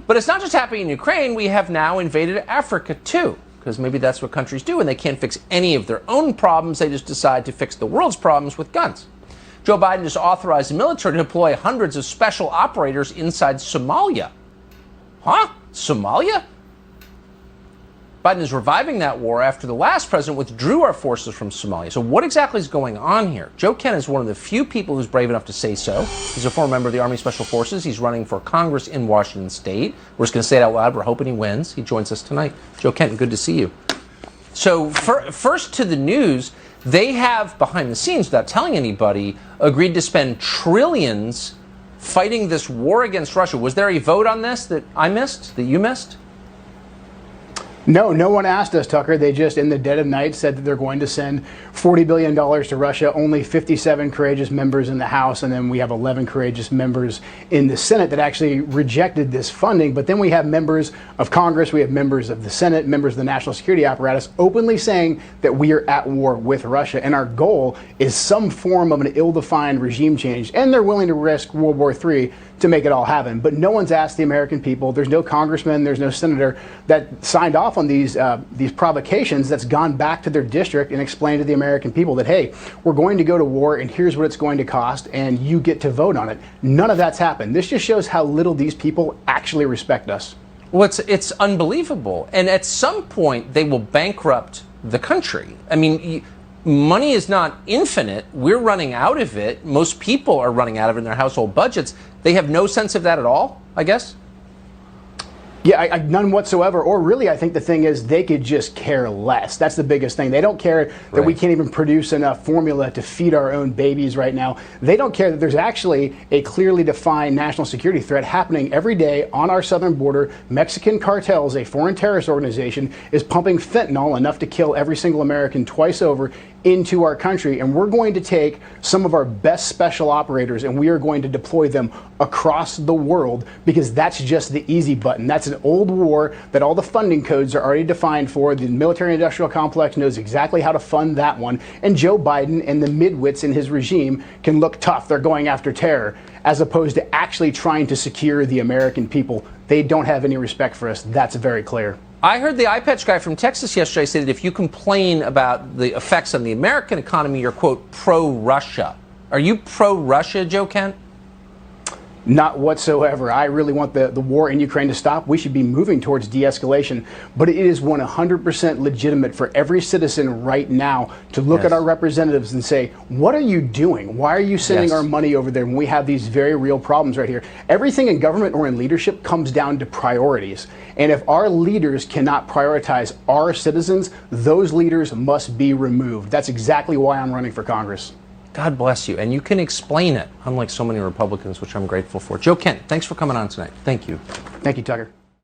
But it's not just happening in Ukraine. We have now invaded Africa, too, because maybe that's what countries do, and they can't fix any of their own problems. They just decide to fix the world's problems with guns. Joe Biden just authorized the military to deploy hundreds of special operators inside Somalia. Huh? Somalia? Biden is reviving that war after the last president withdrew our forces from Somalia. So what exactly is going on here? Joe Kent is one of the few people who's brave enough to say so. He's a former member of the Army Special Forces. He's running for Congress in Washington State. We're just going to say it out loud. We're hoping he wins. He joins us tonight. Joe Kent, good to see you. So first to the news, they have, behind the scenes, without telling anybody, agreed to spend trillions fighting this war against Russia. Was there a vote on this that I missed, that you missed? No one asked us, Tucker. They just, in the dead of night, said that they're going to send $40 billion to Russia. Only 57 courageous members in the House, and then we have 11 courageous members in the Senate that actually rejected this funding. But then we have members of Congress, we have members of the Senate, members of the national security apparatus openly saying that we are at war with Russia, and our goal is some form of an ill-defined regime change, and they're willing to risk World War III to make it all happen. But no one's asked the American people. There's no congressman, there's no senator that signed off on these provocations that's gone back to their district and explained to the American people that, hey, we're going to go to war and here's what it's going to cost and you get to vote on it. None of that's happened. This just shows how little these people actually respect us. Well, it's unbelievable. And at some point, they will bankrupt the country. I mean, money is not infinite. We're running out of it. Most people are running out of it in their household budgets. They have no sense of that at all, I guess? Yeah, none whatsoever. Or really, I think the thing is they could just care less. That's the biggest thing. They don't care that we can't even produce enough formula to feed our own babies right now. They don't care that there's actually a clearly defined national security threat happening every day on our southern border. Mexican cartels, a foreign terrorist organization, is pumping fentanyl, enough to kill every single American twice over, into our country, and we're going to take some of our best special operators and we are going to deploy them across the world because that's just the easy button. That's an old war that all the funding codes are already defined for. The military-industrial complex knows exactly how to fund that one, and Joe Biden and the midwits in his regime can look tough. They're going after terror as opposed to actually trying to secure the American people. They don't have any respect for us. That's very clear. I heard the eye patch guy from Texas yesterday say that if you complain about the effects on the American economy, you're, quote, pro-Russia. Are you pro-Russia, Joe Kent? Not whatsoever. I really want the war in Ukraine to stop. We should be moving towards de-escalation. But it is 100% legitimate for every citizen right now to look at our representatives and say, what are you doing? Why are you sending our money over there when we have these very real problems right here? Everything in government or in leadership comes down to priorities. And if our leaders cannot prioritize our citizens, those leaders must be removed. That's exactly why I'm running for Congress. God bless you. And you can explain it, unlike so many Republicans, which I'm grateful for. Joe Kent, thanks for coming on tonight. Thank you. Thank you, Tucker.